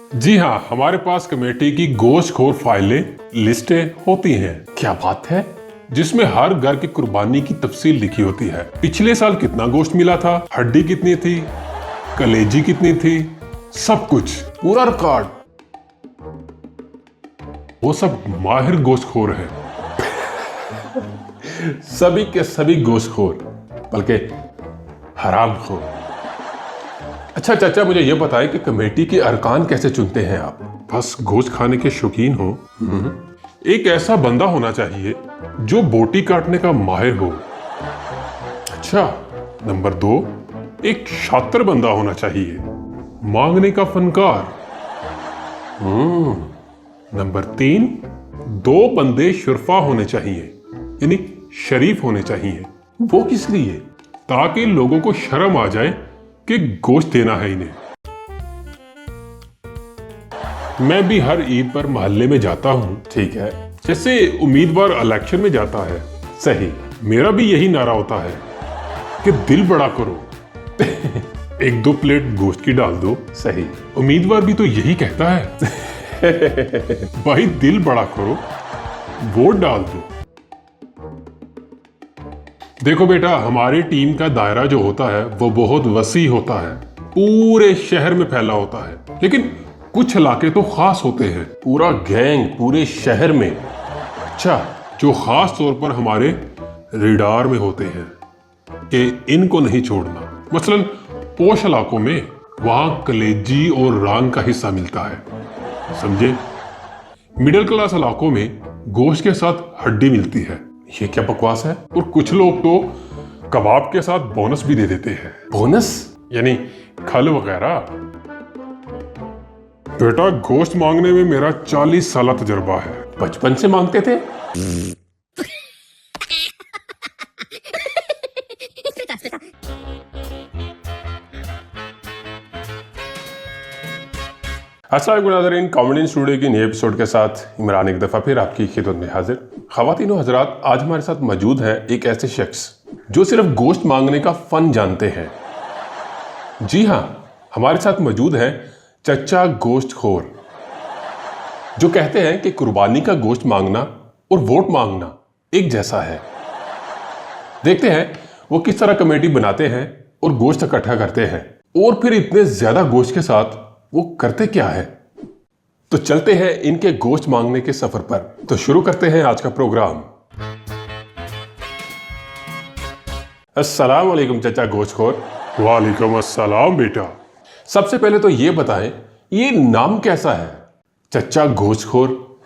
जी हाँ, हमारे पास कमेटी की गोश्तखोर फाइलें लिस्टें होती हैं। क्या बात है। जिसमें हर घर की कुर्बानी की तफसील लिखी होती है। पिछले साल कितना गोश्त मिला था, हड्डी कितनी थी, कलेजी कितनी थी, सब कुछ, पूरा रिकॉर्ड। वो सब माहिर गोश्तखोर हैं। सभी के सभी गोश्तखोर, बल्कि हरामखोर। अच्छा चाचा, मुझे ये बताएं कि कमेटी के अरकान कैसे चुनते हैं आप? बस गोश्त खाने के शौकीन हो। एक ऐसा बंदा होना चाहिए जो बोटी काटने का माहिर हो। अच्छा। नंबर 2, एक शातिर बंदा होना चाहिए, मांगने का फनकार। नंबर 3, 2 बंदे शुरफा होने चाहिए, यानी शरीफ होने चाहिए। वो किस लिए? ताकि लोगों को शर्म आ जाए कि गोश्त देना है इन्हें। मैं भी हर ईद पर मोहल्ले में जाता हूँ, ठीक है। जैसे उम्मीदवार इलेक्शन में जाता है। सही। मेरा भी यही नारा होता है कि दिल बड़ा करो, 1-2 प्लेट गोश्त की डाल दो। सही। उम्मीदवार भी तो यही कहता है। भाई दिल बड़ा करो, वोट डाल दो। देखो बेटा, हमारी टीम का दायरा जो होता है वो बहुत वसी होता है, पूरे शहर में फैला होता है। लेकिन कुछ इलाके तो खास होते हैं। पूरा गैंग पूरे शहर में? अच्छा, जो खास तौर पर हमारे रिडार में होते हैं कि इनको नहीं छोड़ना। मसलन पोश इलाकों में वहां कलेजी और रांग का हिस्सा मिलता है, समझे। मिडिल क्लास इलाकों में गोश्त के साथ हड्डी मिलती है। ये क्या बकवास है? और कुछ लोग तो कबाब के साथ बोनस भी दे देते हैं। बोनस? यानी खल वगैरह। बेटा, गोश्त मांगने में मेरा 40 साल तजर्बा है। बचपन से मांगते थे? अस्सलाम वालेकुम नाज़रीन, कॉमेडी स्टूडियो की नए एपिसोड के साथ इमरान एक दफ़ा फिर आपकी खिदमत में हाजिर। ख़वातीन व हज़रात, आज हमारे साथ मौजूद है एक ऐसे शख्स जो सिर्फ गोश्त मांगने का फ़न जानते हैं। जी हाँ, हमारे साथ मौजूद है चचा गोश्तखोर, जो कहते हैं कि कुर्बानी का गोश्त मांगना और वोट मांगना एक जैसा है। देखते हैं वो किस तरह कमेटी बनाते हैं और गोश्त इकट्ठा करते हैं, और फिर इतने ज़्यादा गोश्त के साथ वो करते क्या है। तो चलते हैं इनके गोश्त मांगने के सफर पर। तो शुरू करते हैं आज का प्रोग्राम। अस्सलाम वालेकुम चचा गोश्तखोर। वालेकुम अस्सलाम बेटा। सबसे पहले तो ये बताएं, ये नाम कैसा है? चचा गोश्तखोर,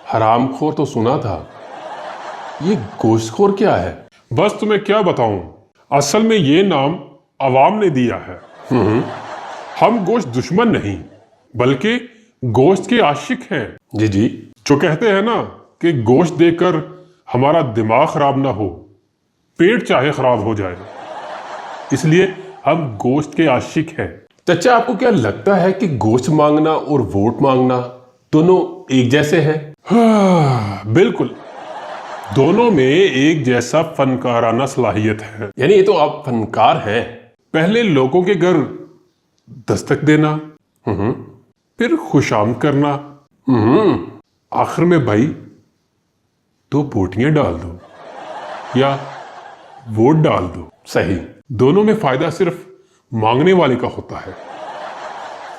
हरामखोर तो सुना था, ये गोश्तखोर क्या है? बस तुम्हें क्या बताऊं, असल में ये नाम अवाम ने दिया है। हम गोश्त दुश्मन नहीं, बल्कि गोश्त के आशिक हैं। जी जी। जो कहते हैं ना कि गोश्त देकर हमारा दिमाग खराब ना हो, पेट चाहे खराब हो जाए, इसलिए हम गोश्त के आशिक हैं। चचा, आपको क्या लगता है कि गोश्त मांगना और वोट मांगना दोनों एक जैसे हैं? बिल्कुल, दोनों में एक जैसा फनकाराना सलाहियत है। यानी ये तो आप फनकार हैं। पहले लोगों के घर दस्तक देना, फिर खुशाम करना, आखिर में भाई 2 बोटियां डाल दो या वोट डाल दो। सही। दोनों में फायदा सिर्फ मांगने वाले का होता है।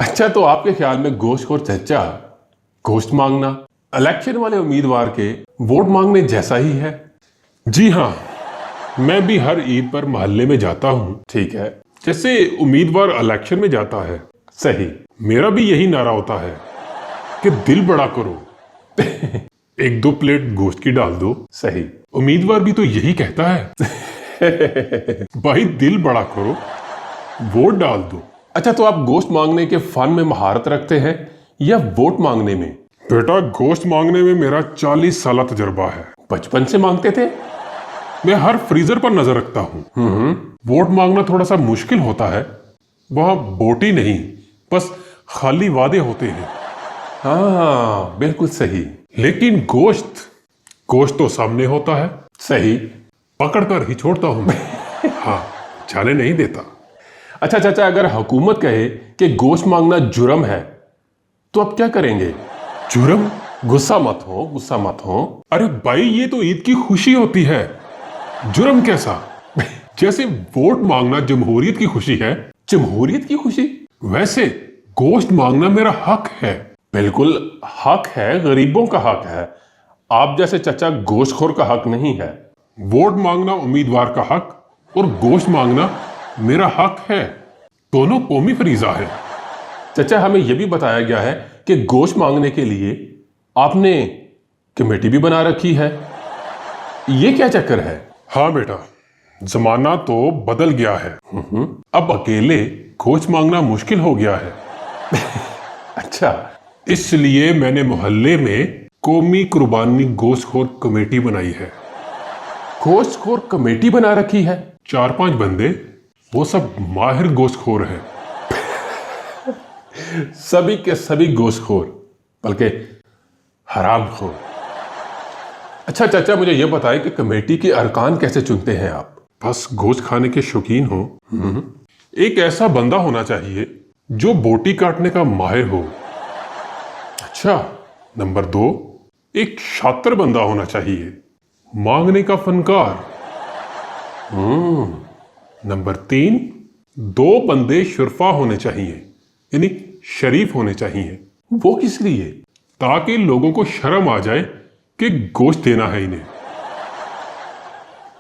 अच्छा, तो आपके ख्याल में गोश्तखोर चचा गोश्त मांगना इलेक्शन वाले उम्मीदवार के वोट मांगने जैसा ही है? जी हाँ, मैं भी हर ईद पर मोहल्ले में जाता हूँ, ठीक है। जैसे उम्मीदवार इलेक्शन में जाता है। सही। मेरा भी यही नारा होता है कि दिल बड़ा करो, 1-2 प्लेट गोश्त की डाल दो। सही। उम्मीदवार भी तो यही कहता है। भाई दिल बड़ा करो, वोट डाल दो। अच्छा, तो आप गोश्त मांगने के फन में महारत रखते हैं या वोट मांगने में? बेटा, गोश्त मांगने में मेरा 40 साल तजर्बा है। बचपन से मांगते थे? मैं हर फ्रीजर पर नजर रखता हूँ। वोट मांगना थोड़ा सा मुश्किल होता है, वहां बोटी नहीं, बस खाली वादे होते हैं। हाँ, बिल्कुल सही। लेकिन गोश्त तो सामने होता है। सही। पकड़ कर ही छोड़ता हूं मैं। हाँ, जाने नहीं देता। अच्छा चाचा, अगर हुकूमत कहे कि गोश्त मांगना जुर्म है तो आप क्या करेंगे? जुर्म? गुस्सा मत हो, गुस्सा मत हो। अरे भाई, ये तो ईद की खुशी होती है, जुर्म कैसा? जैसे वोट मांगना जमहूरियत की खुशी है। जमहूरियत की खुशी? वैसे गोश्त मांगना मेरा हक है। बिल्कुल हक है, गरीबों का हक है। आप जैसे चचा गोश्तखोर का हक नहीं है। वोट मांगना उम्मीदवार का हक और गोश्त मांगना मेरा हक है। दोनों कौमी फरीजा है। चचा, हमें यह भी बताया गया है कि गोश्त मांगने के लिए आपने कमेटी भी बना रखी है। ये क्या चक्कर है? हाँ बेटा, जमाना तो बदल गया है। अब अकेले गोश्त मांगना मुश्किल हो गया है। अच्छा, इसलिए मैंने मोहल्ले में कौमी कुर्बानी गोश्तखोर कमेटी बनाई है। गोश्तखोर कमेटी बना रखी है? 4-5 बंदे, वो सब माहिर गोश्तखोर हैं। सभी के सभी गोश्तखोर, बल्कि हरामखोर। अच्छा चाचा, मुझे यह बताएं कि कमेटी के अरकान कैसे चुनते हैं आप? बस गोश्त खाने के शौकीन हो। एक ऐसा बंदा होना चाहिए जो बोटी काटने का माहिर हो। अच्छा, नंबर 2, एक शातिर बंदा होना चाहिए, मांगने का फनकार। नंबर 3, 2 बंदे शुरफा होने चाहिए, यानी शरीफ होने चाहिए। वो किस लिए? ताकि लोगों को शर्म आ जाए कि गोश्त देना है इन्हें।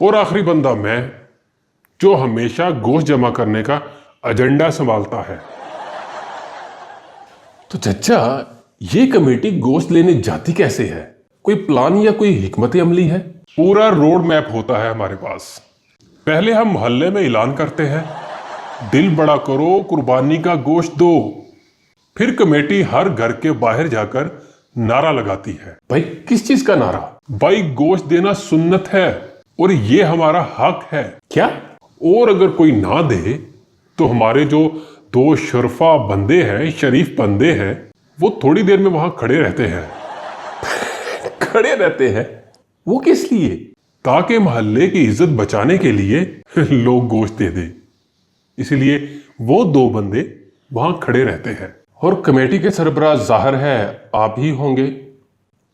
और आखिरी बंदा मैं, जो हमेशा गोश्त जमा करने का एजेंडा संभालता है। तो चचा, ये कमेटी गोश्त लेने जाती कैसे है? कोई प्लान या कोई हिकमत अमली है? पूरा रोड मैप होता है हमारे पास। पहले हम मोहल्ले में ऐलान करते हैं, दिल बड़ा करो, कुर्बानी का गोश्त दो। फिर कमेटी हर घर के बाहर जाकर नारा लगाती है। भाई, किस चीज का नारा? भाई, गोश्त देना सुन्नत है और ये हमारा हक है। क्या? और अगर कोई ना दे तो हमारे जो 2 शुरफा बंदे हैं, शरीफ बंदे हैं, वो थोड़ी देर में वहां खड़े रहते हैं। खड़े रहते हैं? वो किस लिए? ताकि मोहल्ले की इज्जत बचाने के लिए लोग गोश्त दे दे, इसलिए वो 2 बंदे वहां खड़े रहते हैं। और कमेटी के सरबराह जाहिर है आप ही होंगे।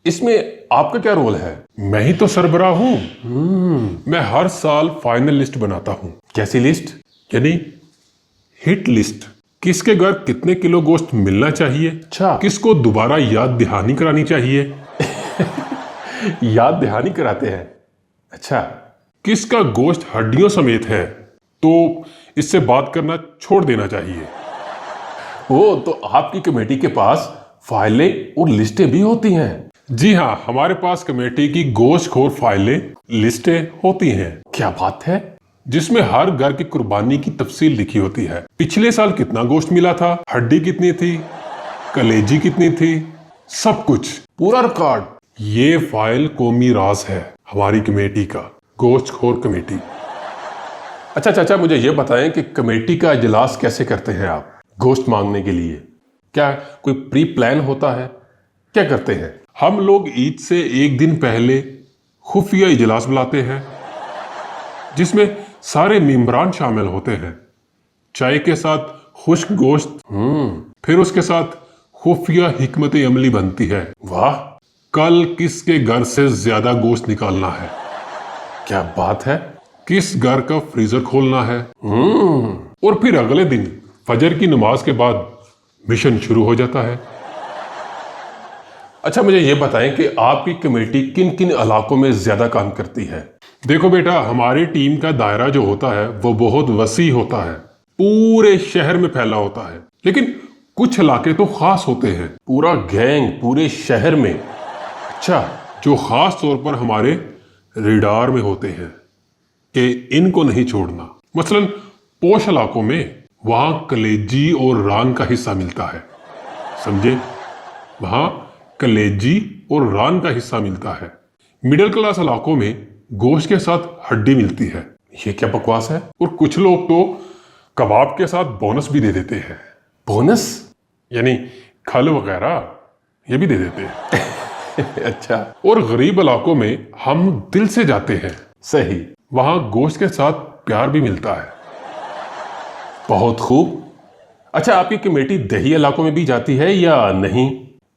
इसमें आपका क्या रोल है? मैं ही तो सरबराह हूं। मैं हर साल फाइनल लिस्ट बनाता हूं। कैसी लिस्ट? यानी हिट लिस्ट। किसके घर कितने किलो गोश्त मिलना चाहिए, अच्छा। किसको दोबारा याद दहानी करानी चाहिए। याद दहानी कराते हैं? अच्छा। किसका गोश्त हड्डियों समेत है तो इससे बात करना छोड़ देना चाहिए। ओ, तो आपकी कमेटी के पास फाइलें और लिस्टें भी होती हैं? जी हाँ, हमारे पास कमेटी की गोश्तखोर फाइलें, लिस्टें होती हैं। क्या बात है! जिसमें हर घर की कुर्बानी की तफसील लिखी होती है। पिछले साल कितना गोश्त मिला था, हड्डी कितनी थी, कलेजी कितनी थी, सब कुछ, पूरा रिकॉर्ड। ये फाइल कौमी राज है हमारी कमेटी का, गोश्तखोर कमेटी। अच्छा चाचा, मुझे ये बताएं कि कमेटी का इजलास कैसे करते हैं आप गोश्त मांगने के लिए? क्या कोई प्री प्लान होता है? क्या करते हैं? हम लोग ईद से एक दिन पहले खुफिया इजलास बुलाते हैं, जिसमें सारे मेंबरान शामिल होते हैं। चाय के साथ खुश्क गोश्त, फिर उसके साथ खुफिया हिकमत अमली बनती है। वाह! कल किसके घर से ज्यादा गोश्त निकालना है, क्या बात है! किस घर का फ्रीजर खोलना है। और फिर अगले दिन फजर की नमाज के बाद मिशन शुरू हो जाता है। अच्छा, मुझे ये बताएं कि आपकी कमेटी किन किन इलाकों में ज्यादा काम करती है? देखो बेटा, हमारी टीम का दायरा जो होता है वो बहुत वसी होता है, पूरे शहर में फैला होता है। लेकिन कुछ इलाके तो खास होते हैं। पूरा गैंग पूरे शहर में? अच्छा। जो खास तौर पर हमारे रिडार में होते हैं कि इनको नहीं छोड़ना। मसलन पोश इलाकों में वहां कलेजी और रान का हिस्सा मिलता है, समझे? वहां कलेजी और रान का हिस्सा मिलता है। मिडिल क्लास इलाकों में गोश्त के साथ हड्डी मिलती है। ये क्या बकवास है! और कुछ लोग तो कबाब के साथ बोनस भी दे देते हैं। बोनस? यानी खल वगैरह ये भी दे देते हैं। अच्छा। और गरीब इलाकों में हम दिल से जाते हैं। सही। वहां गोश्त के साथ प्यार भी मिलता है। बहुत खूब। अच्छा, आपकी कमेटी दही इलाकों में भी जाती है या नहीं,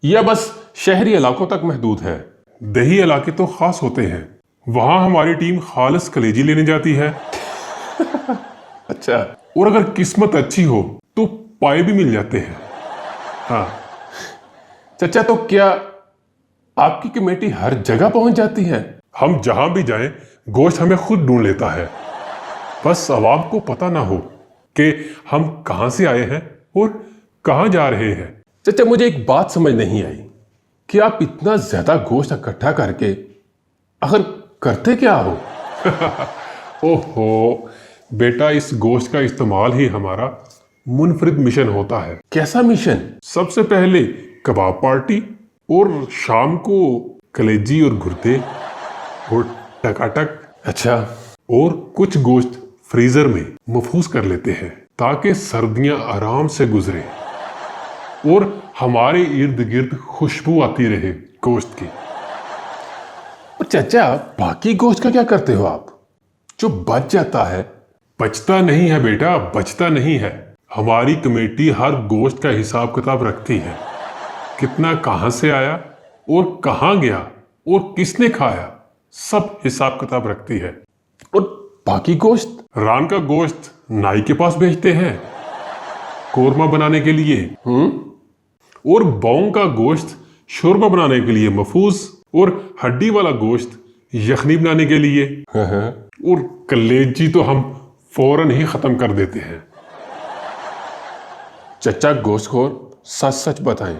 या बस शहरी इलाकों तक महदूद है? दही इलाके तो खास होते हैं, वहां हमारी टीम खालिस कलेजी लेने जाती है। अच्छा, और अगर किस्मत अच्छी हो तो पाए भी मिल जाते हैं। हाँ। चाचा, तो क्या आपकी कमेटी हर जगह पहुंच जाती है? हम जहां भी जाएं गोश्त हमें खुद ढूंढ लेता है, बस आवाम को पता ना हो कि हम कहां से आए हैं और कहां जा रहे हैं। चाचा, मुझे एक बात समझ नहीं आई कि आप इतना ज्यादा गोश्त इकट्ठा करके आखिर करते क्या हो? ओहो बेटा, इस गोश्त का इस्तेमाल ही हमारा मुनफरिद मिशन होता है। कैसा मिशन? सबसे पहले कबाब पार्टी, और शाम को कलेजी और गुर्दे और टकाटक। अच्छा, और कुछ गोश्त फ्रीजर में महफूज कर लेते हैं ताकि सर्दियां आराम से गुजरे और हमारे इर्द गिर्द खुशबू आती रहे गोश्त की। और चाचा, बाकी गोश्त का क्या करते हो आप जो बच जाता है? बचता नहीं है बेटा, बचता नहीं है। हमारी कमेटी हर गोश्त का हिसाब किताब रखती है, कितना कहां से आया और कहां गया और किसने खाया, सब हिसाब किताब रखती है। और बाकी गोश्त? रान का गोश्त नाई के पास भेजते हैं कोरमा बनाने के लिए, और बौंग का गोश्त शोरबा बनाने के लिए महफूज, और हड्डी वाला गोश्त यखनी बनाने के लिए, और कलेजी तो हम फौरन ही खत्म कर देते हैं। चचा गोश्तखोर, सच सच बताएं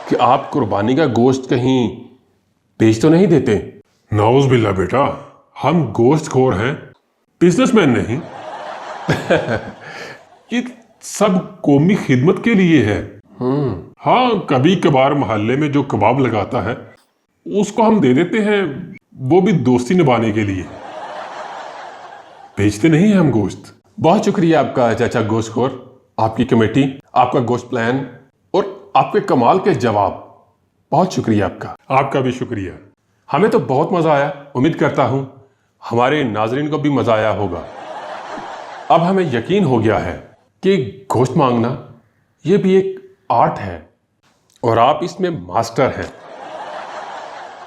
कि आप कुर्बानी का गोश्त कहीं बेच तो नहीं देते? नाउज बिल्ला बेटा, हम गोश्तखोर हैं, बिजनेसमैन नहीं। ये सब कौमी खिदमत के लिए है। हाँ, कभी कभार मोहल्ले में जो कबाब लगाता है उसको हम दे देते हैं, वो भी दोस्ती निभाने के लिए, बेचते नहीं हैं हम गोश्त। बहुत शुक्रिया आपका चाचा गोश्तखोर, आपकी कमेटी, आपका गोश्त प्लान और आपके कमाल के जवाब। बहुत शुक्रिया आपका। आपका भी शुक्रिया। हमें तो बहुत मजा आया, उम्मीद करता हूं हमारे नाजरीन को भी मजा आया होगा। अब हमें यकीन हो गया है कि गोश्त मांगना ये भी एक आर्ट है और आप इसमें मास्टर हैं।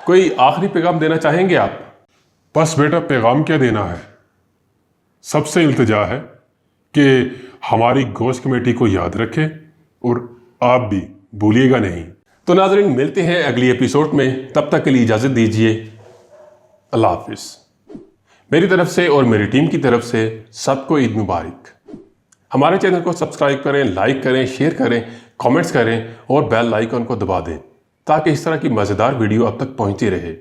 कोई आखिरी पैगाम देना चाहेंगे आप? बस बेटा, पैगाम क्या देना है, सबसे इल्तिजा है कि हमारी गोश्त कमेटी को याद रखें और आप भी भूलिएगा नहीं। तो नाजरीन, मिलते हैं अगली एपिसोड में, तब तक के लिए इजाजत दीजिए। अल्लाह हाफिज। मेरी तरफ से और मेरी टीम की तरफ से सबको ईद मुबारक। हमारे चैनल को सब्सक्राइब करें, लाइक करें, शेयर करें, कमेंट्स करें और बेल आइकन को दबा दें ताकि इस तरह की मज़ेदार वीडियो अब तक पहुंचती रहे।